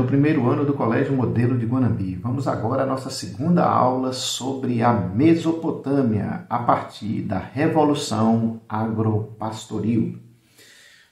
do primeiro ano do Colégio Modelo de Guanambi. Vamos agora à nossa segunda aula sobre a Mesopotâmia, a partir da Revolução Agropastoril.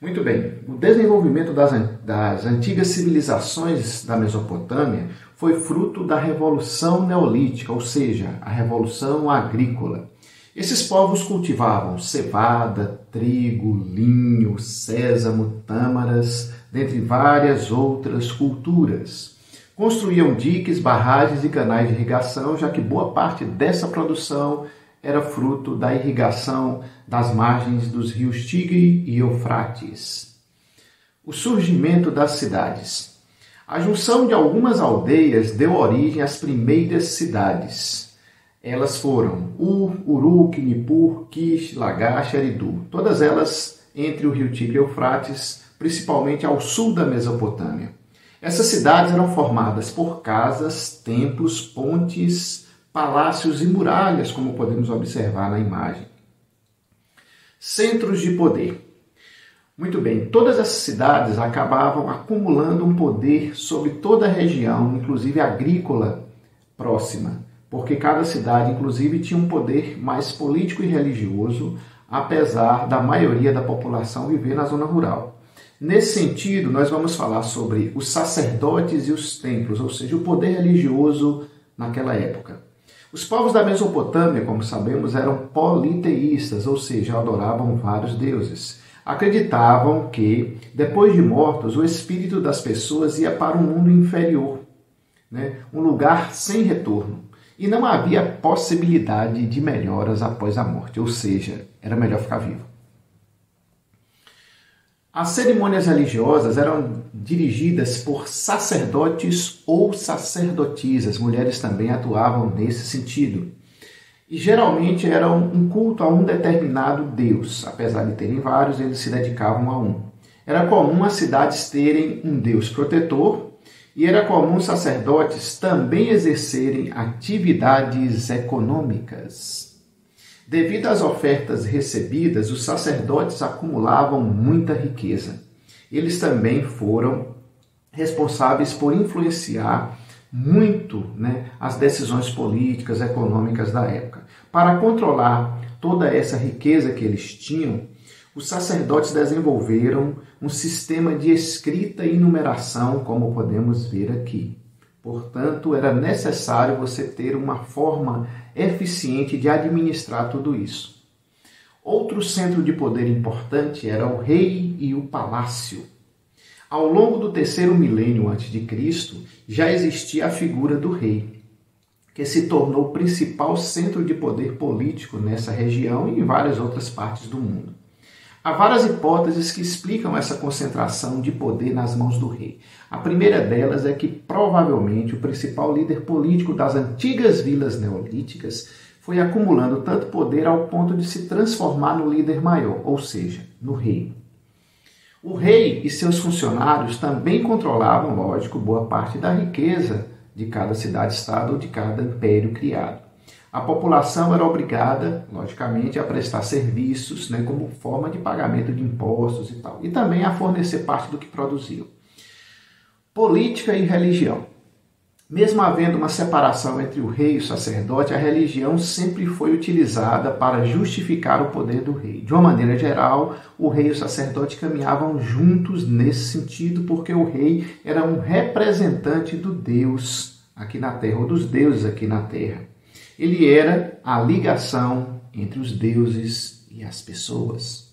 Muito bem, o desenvolvimento das antigas civilizações da Mesopotâmia foi fruto da Revolução Neolítica, ou seja, a Revolução Agrícola. Esses povos cultivavam cevada, trigo, linho, sésamo, tâmaras, dentre várias outras culturas. Construíam diques, barragens e canais de irrigação, já que boa parte dessa produção era fruto da irrigação das margens dos rios Tigre e Eufrates. O surgimento das cidades. A junção de algumas aldeias deu origem às primeiras cidades. Elas foram Ur, Uruk, Nippur, Kish, Lagash e Eridu. Todas elas entre o rio Tigre e Eufrates, principalmente ao sul da Mesopotâmia. Essas cidades eram formadas por casas, templos, pontes, palácios e muralhas, como podemos observar na imagem. Centros de poder. Muito bem, todas essas cidades acabavam acumulando um poder sobre toda a região, inclusive agrícola próxima, porque cada cidade, inclusive, tinha um poder mais político e religioso, apesar da maioria da população viver na zona rural. Nesse sentido, nós vamos falar sobre os sacerdotes e os templos, ou seja, o poder religioso naquela época. Os povos da Mesopotâmia, como sabemos, eram politeístas, ou seja, adoravam vários deuses. Acreditavam que, depois de mortos, o espírito das pessoas ia para um mundo inferior, um lugar sem retorno. E não havia possibilidade de melhoras após a morte, ou seja, era melhor ficar vivo. As cerimônias religiosas eram dirigidas por sacerdotes ou sacerdotisas. Mulheres também atuavam nesse sentido. E geralmente era um culto a um determinado deus. Apesar de terem vários, eles se dedicavam a um. Era comum as cidades terem um deus protetor e era comum os sacerdotes também exercerem atividades econômicas. Devido às ofertas recebidas, os sacerdotes acumulavam muita riqueza. Eles também foram responsáveis por influenciar muito as decisões políticas, econômicas da época. Para controlar toda essa riqueza que eles tinham, os sacerdotes desenvolveram um sistema de escrita e numeração, como podemos ver aqui. Portanto, era necessário você ter uma forma eficiente de administrar tudo isso. Outro centro de poder importante era o rei e o palácio. Ao longo do terceiro milênio a.C., já existia a figura do rei, que se tornou o principal centro de poder político nessa região e em várias outras partes do mundo. Há várias hipóteses que explicam essa concentração de poder nas mãos do rei. A primeira delas é que provavelmente o principal líder político das antigas vilas neolíticas foi acumulando tanto poder ao ponto de se transformar no líder maior, ou seja, no rei. O rei e seus funcionários também controlavam, lógico, boa parte da riqueza de cada cidade-estado ou de cada império criado. A população era obrigada, logicamente, a prestar serviços como forma de pagamento de impostos e tal, e também a fornecer parte do que produziam. Política e religião. Mesmo havendo uma separação entre o rei e o sacerdote, a religião sempre foi utilizada para justificar o poder do rei. De uma maneira geral, o rei e o sacerdote caminhavam juntos nesse sentido, porque o rei era um representante do Deus aqui na terra, ou dos deuses aqui na terra. Ele era a ligação entre os deuses e as pessoas.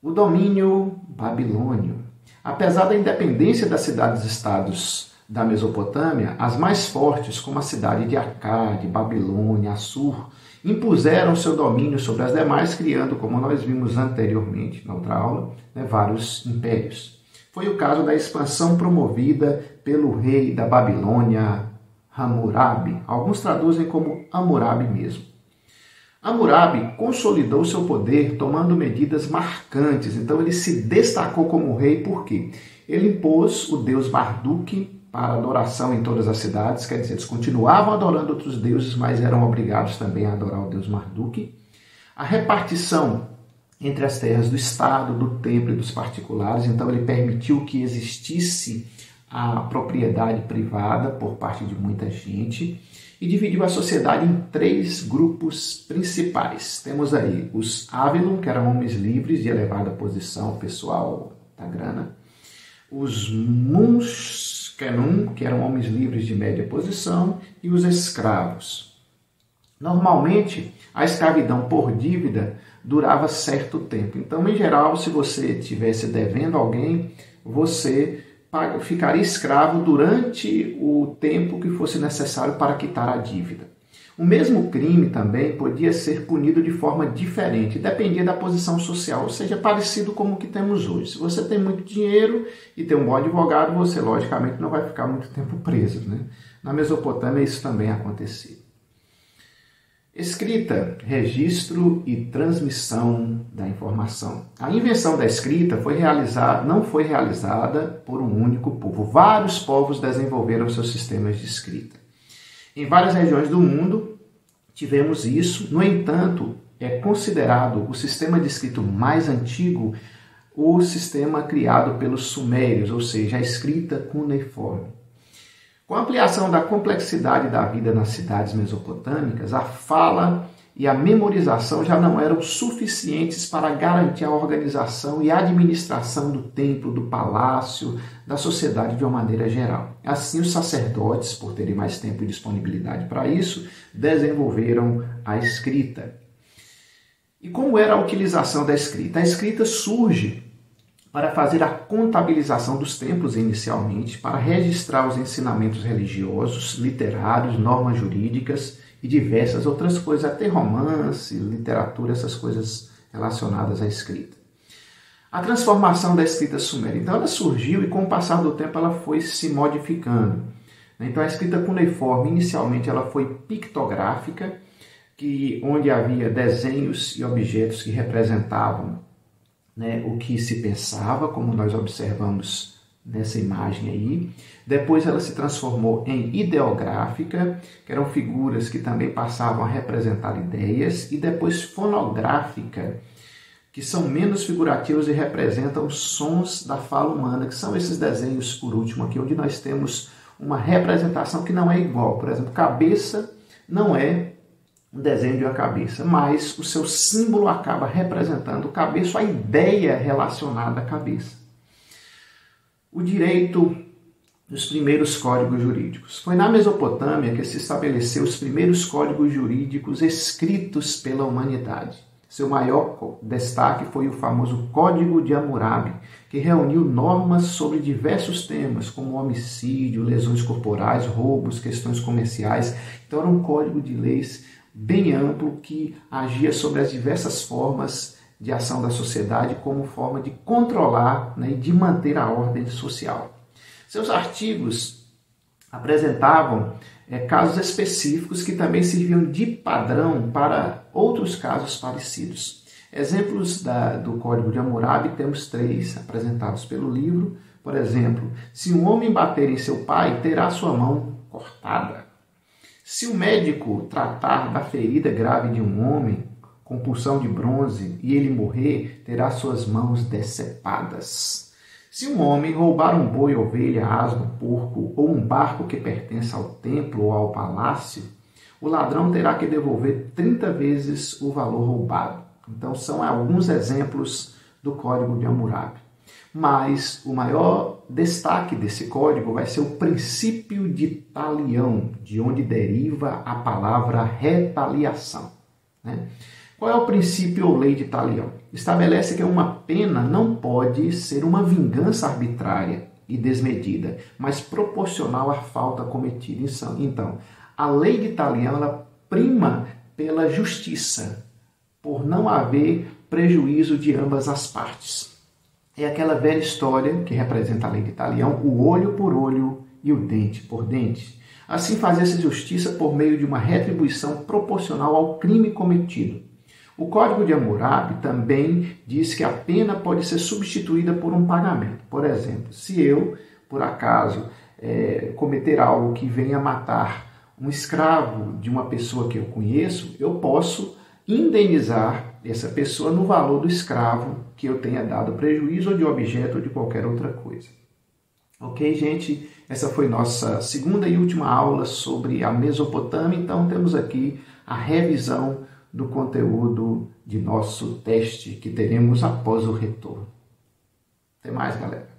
O domínio babilônio. Apesar da independência das cidades-estados da Mesopotâmia, as mais fortes, como a cidade de Akkad, Babilônia, Assur, impuseram seu domínio sobre as demais, criando, como nós vimos anteriormente na outra aula, vários impérios. Foi o caso da expansão promovida pelo rei da Babilônia, Hammurabi. Alguns traduzem como Hammurabi mesmo. Hammurabi consolidou seu poder tomando medidas marcantes. Então ele se destacou como rei porque ele impôs o deus Marduk para adoração em todas as cidades. Quer dizer, eles continuavam adorando outros deuses, mas eram obrigados também a adorar o deus Marduk. A repartição entre as terras do Estado, do templo e dos particulares. Então ele permitiu que existisse a propriedade privada por parte de muita gente e dividiu a sociedade em 3 grupos principais. Temos aí os Avelum, que eram homens livres de elevada posição, pessoal da grana. Os Munskenum, que eram homens livres de média posição, e os escravos. Normalmente, a escravidão por dívida durava certo tempo. Então, em geral, se você estivesse devendo alguém, você ficaria escravo durante o tempo que fosse necessário para quitar a dívida. O mesmo crime também podia ser punido de forma diferente, dependia da posição social, ou seja, parecido com o que temos hoje. Se você tem muito dinheiro e tem um bom advogado, você logicamente não vai ficar muito tempo preso, né? Na Mesopotâmia isso também acontecia. Escrita, registro e transmissão da informação. A invenção da escrita não foi realizada por um único povo. Vários povos desenvolveram seus sistemas de escrita. Em várias regiões do mundo tivemos isso. No entanto, é considerado o sistema de escrita mais antigo o sistema criado pelos sumérios, ou seja, a escrita cuneiforme. Com a ampliação da complexidade da vida nas cidades mesopotâmicas, a fala e a memorização já não eram suficientes para garantir a organização e a administração do templo, do palácio, da sociedade de uma maneira geral. Assim, os sacerdotes, por terem mais tempo e disponibilidade para isso, desenvolveram a escrita. E como era a utilização da escrita? A escrita surge para fazer a contabilização dos templos inicialmente, para registrar os ensinamentos religiosos, literários, normas jurídicas e diversas outras coisas, até romance, literatura, essas coisas relacionadas à escrita. A transformação da escrita suméria, então ela surgiu e com o passar do tempo ela foi se modificando. Então a escrita cuneiforme, inicialmente ela foi pictográfica, onde havia desenhos e objetos que representavam o que se pensava, como nós observamos nessa imagem aí. Depois ela se transformou em ideográfica, que eram figuras que também passavam a representar ideias, e depois fonográfica, que são menos figurativos e representam os sons da fala humana, que são esses desenhos, por último aqui, onde nós temos uma representação que não é igual. Por exemplo, cabeça não é um desenho de uma cabeça, mas o seu símbolo acaba representando o cabeça, a ideia relacionada à cabeça. O direito dos primeiros códigos jurídicos. Foi na Mesopotâmia que se estabeleceu os primeiros códigos jurídicos escritos pela humanidade. Seu maior destaque foi o famoso Código de Hammurabi, que reuniu normas sobre diversos temas, como homicídio, lesões corporais, roubos, questões comerciais. Então era um código de leis bem amplo que agia sobre as diversas formas de ação da sociedade como forma de controlar e de manter a ordem social. Seus artigos apresentavam casos específicos que também serviam de padrão para outros casos parecidos. Exemplos do Código de Hammurabi, temos 3 apresentados pelo livro. Por exemplo, se um homem bater em seu pai, terá sua mão cortada. Se o médico tratar da ferida grave de um homem com punção de bronze e ele morrer, terá suas mãos decepadas. Se um homem roubar um boi, ovelha, asno, porco ou um barco que pertence ao templo ou ao palácio, o ladrão terá que devolver 30 vezes o valor roubado. Então são alguns exemplos do Código de Hammurabi. Mas o maior destaque desse código vai ser o princípio de talião, de onde deriva a palavra retaliação. Qual é o princípio ou lei de talião? Estabelece que uma pena não pode ser uma vingança arbitrária e desmedida, mas proporcional à falta cometida. Então, a lei de talião ela prima pela justiça, por não haver prejuízo de ambas as partes. É aquela velha história que representa a lei de talião, o olho por olho e o dente por dente. Assim fazia-se justiça por meio de uma retribuição proporcional ao crime cometido. O Código de Hammurabi também diz que a pena pode ser substituída por um pagamento. Por exemplo, se eu, por acaso, cometer algo que venha matar um escravo de uma pessoa que eu conheço, eu posso indenizar essa pessoa no valor do escravo que eu tenha dado prejuízo ou de objeto ou de qualquer outra coisa. Ok, gente? Essa foi nossa segunda e última aula sobre a Mesopotâmia. Então, temos aqui a revisão do conteúdo de nosso teste que teremos após o retorno. Até mais, galera!